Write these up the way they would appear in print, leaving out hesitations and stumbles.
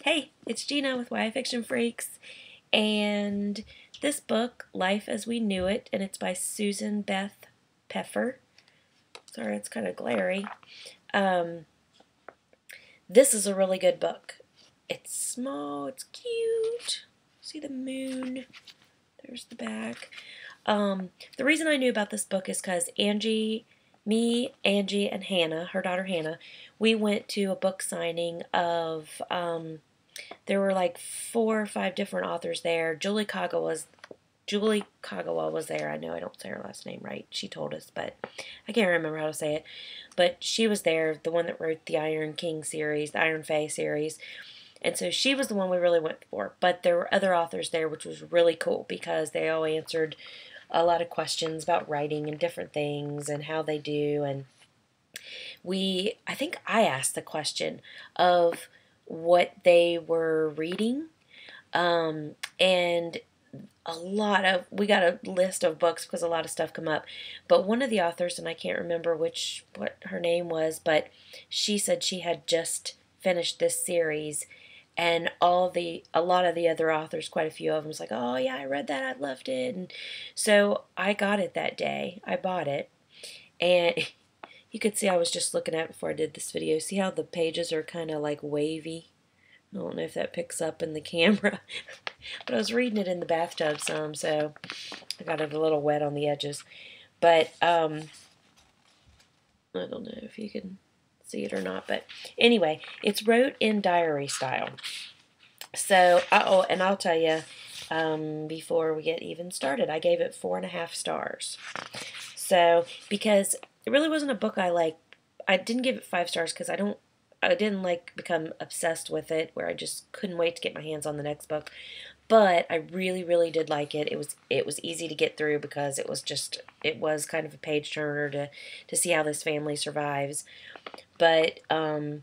Hey, it's Gina with YA Fiction Freaks, and this book, Life as We Knew It, and it's by Susan Beth Pfeffer. Sorry, it's kind of glary. Um, this is a really good book. It's small, it's cute. See the moon? There's the back. The reason I knew about this book is because Angie, and Hannah, her daughter Hannah, we went to a book signing of there were like 4 or 5 different authors there. Julie Kagawa was there. I know I don't say her last name right. She told us, but I can't remember how to say it. But she was there, the one that wrote the Iron King series, the Iron Fae series. And so she was the one we really went for. But there were other authors there, which was really cool because they all answered a lot of questions about writing and different things and how they do. And I think I asked the question of what they were reading. And we got a list of books because a lot of stuff come up. But one of the authors, and I can't remember what her name was, but she said she had just finished this series. And a lot of the other authors, quite a few of them, was like, oh yeah, I read that, I loved it. And so I got it that day. I bought it. And you could see I was just looking at it before I did this video. See how the pages are kind of like wavy? I don't know if that picks up in the camera. But I was reading it in the bathtub some, so I got it a little wet on the edges. But I don't know if you can see it or not. But anyway, it's wrote in diary style. So, and I'll tell you, before we get even started, I gave it 4.5 stars. So, because it really wasn't a book I liked. I didn't give it 5 stars because I didn't become obsessed with it where I just couldn't wait to get my hands on the next book. But I really, really did like it. It was easy to get through because it was kind of a page turner to see how this family survives. But I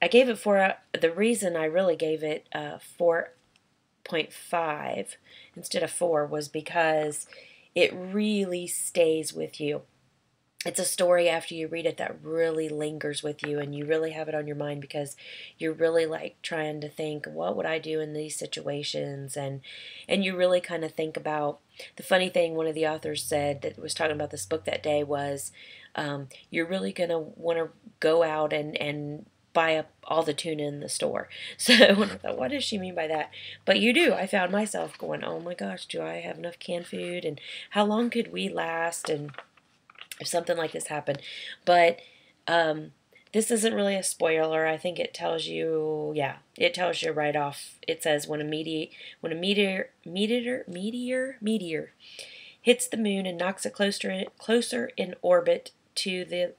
gave it the reason I really gave it 4.5 instead of 4 was because it really stays with you. It's a story after you read it that really lingers with you, and you really have it on your mind because you're really trying to think, what would I do in these situations? And you really kind of think about the funny thing one of the authors said that was talking about this book that day was you're really going to want to go out and buy up all the tuna in the store. So I thought, what does she mean by that? But you do. I found myself going, oh my gosh, do I have enough canned food? And how long could we last? And if something like this happened. But this isn't really a spoiler. I think it tells you, it tells you right off. It says when a meteor hits the moon and knocks it closer in orbit to the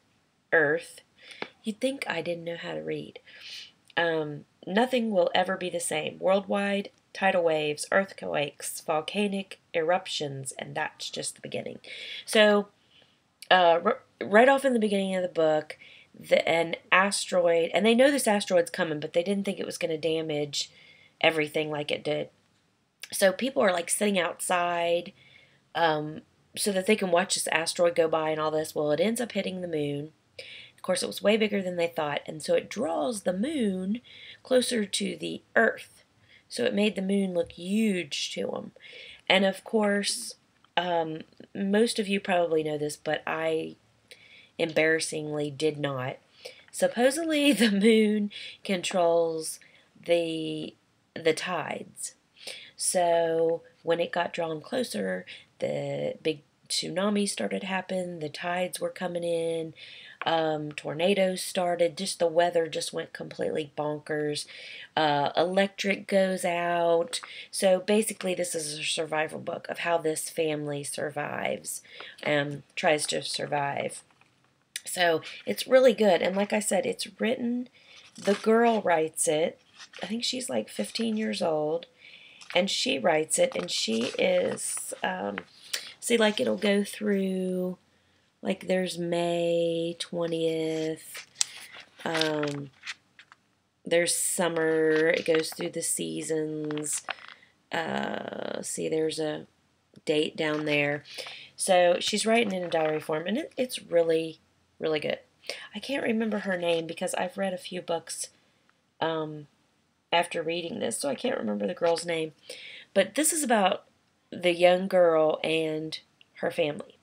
Earth, you'd think I didn't know how to read. Nothing will ever be the same. Worldwide tidal waves, earthquakes, volcanic eruptions, and that's just the beginning. So right off in the beginning of the book, an asteroid, and they know this asteroid's coming, but they didn't think it was going to damage everything like it did. So people are sitting outside so that they can watch this asteroid go by and all this. Well, it ends up hitting the moon. Of course, it was way bigger than they thought, and so it draws the moon closer to the Earth. So it made the moon look huge to them. And of course, most of you probably know this, but I embarrassingly did not. Supposedly the moon controls the tides. So when it got drawn closer, the big tsunamis started to happen, the tides were coming in, tornadoes started, just the weather just went completely bonkers. Electric goes out. So basically this is a survival book of how this family survives, tries to survive. So it's really good. And like I said, it's written, the girl writes it. I think she's 15 years old. And she writes it, and she is, see, it'll go through, there's May 20th, there's summer, it goes through the seasons, see, there's a date down there. So she's writing in a diary form, and it's really, really good. I can't remember her name because I've read a few books after reading this, so I can't remember the girl's name. But this is about the young girl and her family.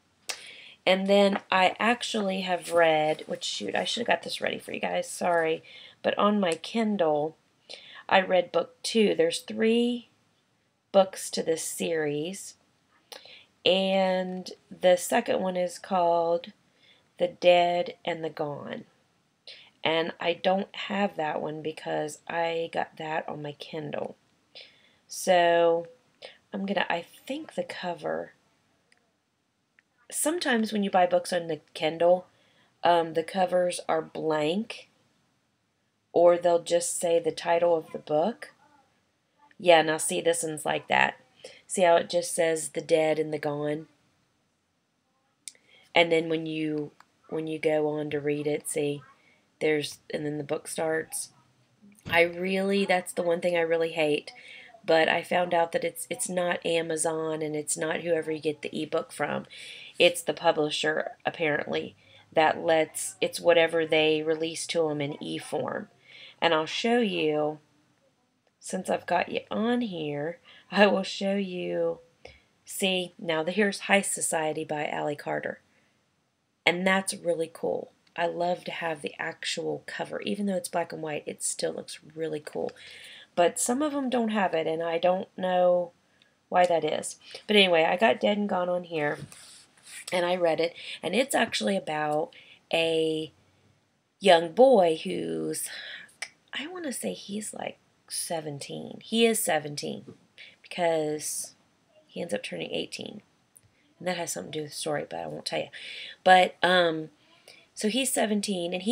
And then I actually have read, which shoot, I should have got this ready for you guys, sorry. But on my Kindle, I read book 2. There's 3 books to this series. And the second one is called The Dead and the Gone. And I don't have that one because I got that on my Kindle. So I think the cover, sometimes when you buy books on the Kindle, the covers are blank, or they'll just say the title of the book. Yeah, now see, this one's like that. See how it just says The Dead and the Gone? And then when you go on to read it, see, and then the book starts. That's the one thing I really hate. But I found out that it's not Amazon, and it's not whoever you get the ebook from. It's the publisher, apparently, it's whatever they release to them in e-form. And I'll show you, since I've got you on here, I will show you, see, now here's High Society by Allie Carter. And that's really cool. I love to have the actual cover. Even though it's black and white, it still looks really cool. But some of them don't have it, and I don't know why that is. But anyway, I got Dead and Gone on here, and I read it. And it's actually about a young boy who's, I want to say he's like 17. He is 17 because he ends up turning 18. And that has something to do with the story, but I won't tell you. But, so he's 17, and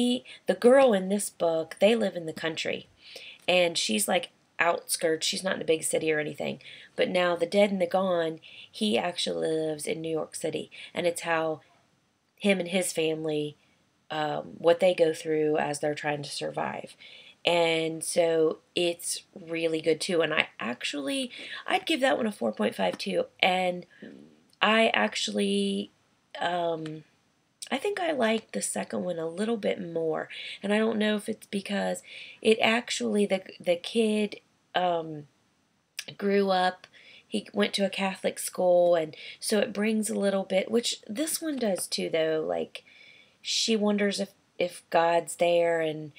the girl in this book, they live in the country. And she's like outskirts. She's not in the big city or anything. But now The Dead and the Gone, he actually lives in New York City. And it's how him and his family, what they go through as they're trying to survive. And so it's really good too. And I'd give that one a 4.5 too. And I actually, I think I like the second one a little bit more. And I don't know if it's because it actually, the kid grew up, he went to a Catholic school, and so it brings a little bit, which this one does too, though. Like, she wonders if God's there, and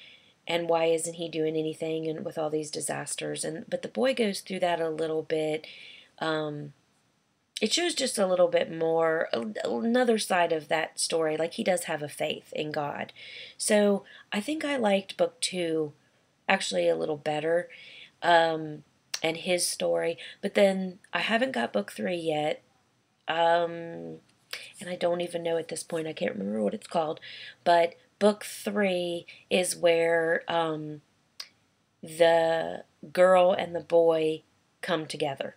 why isn't he doing anything, and with all these disasters. But the boy goes through that a little bit. It shows just a little bit more, another side of that story. Like, he does have a faith in God. So I think I liked book 2 actually a little better, and his story. But then I haven't got book 3 yet, and I don't even know at this point. I can't remember what it's called. But book 3 is where the girl and the boy come together.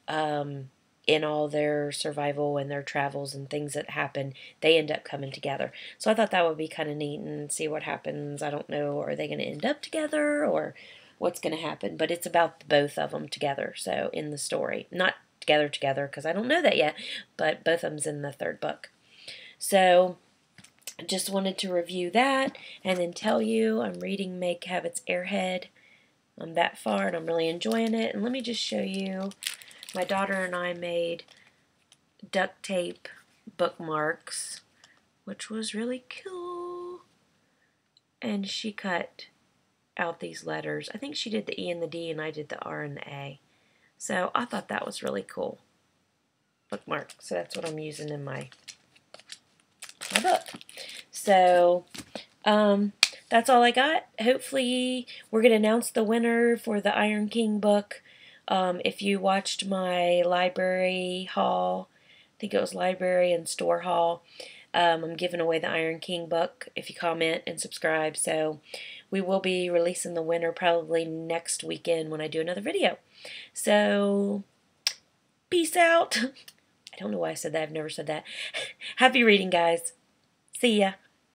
In all their survival and their travels and things that happen, they end up coming together. So I thought that would be kind of neat, and see what happens. I don't know, are they going to end up together, or what's going to happen? But it's about both of them together, so in the story. Not together, because I don't know that yet, but both of them's in the 3rd book. So I just wanted to review that, and then tell you I'm reading Make Habits Airhead. I'm that far, and I'm really enjoying it. And let me just show you. My daughter and I made duct tape bookmarks, which was really cool. And she cut out these letters. I think she did the E and the D, and I did the R and the A. So I thought that was really cool. Bookmark. So that's what I'm using in my book. So that's all I got. Hopefully we're going to announce the winner for the Iron King book. If you watched my library haul, I think it was library and store haul, I'm giving away the Iron King book if you comment and subscribe. So we will be releasing the winner probably next weekend when I do another video. So peace out. I don't know why I said that. I've never said that. Happy reading, guys. See ya.